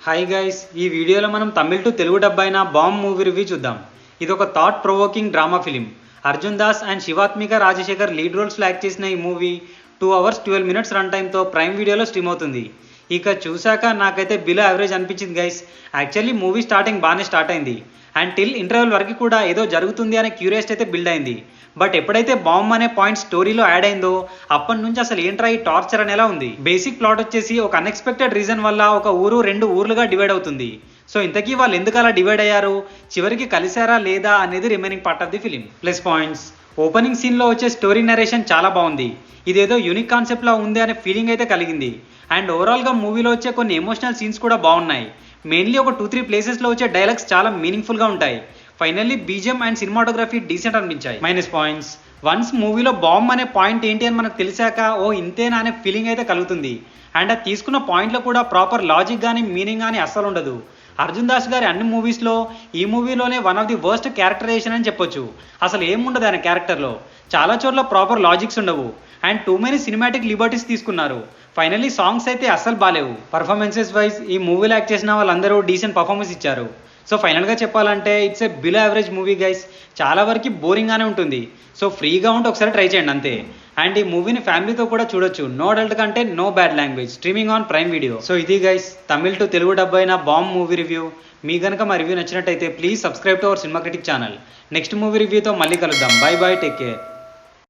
Hi guys, ఈ వీడియోలో మనం తమిళ్ టు తెలుగు డబ్ అయిన బాంబ్ మూవీ రివ్యూ చూద్దాం. ఇది ఒక thought provoking drama film. Arjun Das and Shivathmika Rajasekhar lead రోల్స్లో యాక్ట్ చేసిన ఈ మూవీ 2 hours 12 minutes రన్ టైంతో ప్రైమ్ వీడియోలో స్ట్రీమ్ అవుతుంది. ఇక చూశాక నాకైతే బిలో యావరేజ్ అనిపించింది గైస్. యాక్చువల్లీ మూవీ స్టార్టింగ్ బాగానే స్టార్ట్ అయింది అండ్ టిల్ ఇంటర్వెల్ వరకు కూడా ఏదో జరుగుతుంది అనే క్యూరియాసిటీ అయితే బిల్డ్ అయింది. బట్ ఎప్పుడైతే బాంబ్ అనే పాయింట్ స్టోరీలో యాడ్ అయిందో అప్పటి నుంచి అసలు ఏంట్రా ఈ టార్చర్ అనేలా ఉంది. బేసిక్ ప్లాట్ వచ్చేసి ఒక అన్ఎక్స్పెక్టెడ్ రీజన్ వల్ల ఒక ఊరు 2 ఊర్లుగా డివైడ్ అవుతుంది. సో ఇంతకీ వాళ్ళు ఎందుకు అలా డివైడ్ అయ్యారు, చివరికి కలిసారా లేదా అనేది remaining part of the film. Plus points: opening సీన్లో వచ్చే స్టోరీ నరేషన్ చాలా బాగుంది. ఇదేదో యూనిక్ కాన్సెప్ట్లా ఉంది అనే ఫీలింగ్ అయితే కలిగింది. అండ్ ఓవరాల్గా మూవీలో వచ్చే కొన్ని ఎమోషనల్ సీన్స్ కూడా బాగున్నాయి. మెయిన్లీ ఒక 2-3 ప్లేసెస్లో వచ్చే డైలాగ్స్ చాలా మీనింగ్ఫుల్గా ఉంటాయి. Finally BGM and cinematography decent అనిపించాయి. మైనస్ పాయింట్స్: వన్స్ మూవీలో బాంబ్ అనే పాయింట్ ఏంటి అని మనకు తెలిసాక ఇంతేనా అనే ఫీలింగ్ అయితే కలుగుతుంది. అండ్ అది తీసుకున్న పాయింట్లో కూడా ప్రాపర్ లాజిక్ కానీ మీనింగ్ కానీ అస్సలు ఉండదు. అర్జున్ దాస్ గారి అన్ని మూవీస్లో ఈ మూవీలోనే one of the worst characterization అని చెప్పొచ్చు. అసలు ఏముండదు ఆయన క్యారెక్టర్లో. చాలా చోట్ల ప్రాపర్ లాజిక్స్ ఉండవు and too many cinematic liberties తీసుకున్నారు. ఫైనల్లీ సాంగ్స్ అయితే అస్సలు బాలేవు. పర్ఫార్మెన్సెస్ వైజ్ ఈ మూవీలో యాక్ట్ చేసిన వాళ్ళందరూ డీసెంట్ పర్ఫార్మెన్స్ ఇచ్చారు. సో ఫైనల్గా చెప్పాలంటే it's a below average movie guys. చాలా వరకు బోరింగ్గానే ఉంటుంది. సో ఫ్రీగా ఉంటే ఒకసారి ట్రై చేయండి అంతే. అండ్ ఈ మూవీని ఫ్యామిలీతో కూడా చూడొచ్చు. No adult content no bad language. Streaming on prime video. So ఇది guys Tamil to Telugu dub అయిన బాంబ్ మూవీ రివ్యూ. మీ కనుక మా రివ్యూ నచ్చినట్టయితే please subscribe to our cinema critic channel. Next movie రివ్యూతో మళ్ళీ కలుద్దాం. Bye bye, take care.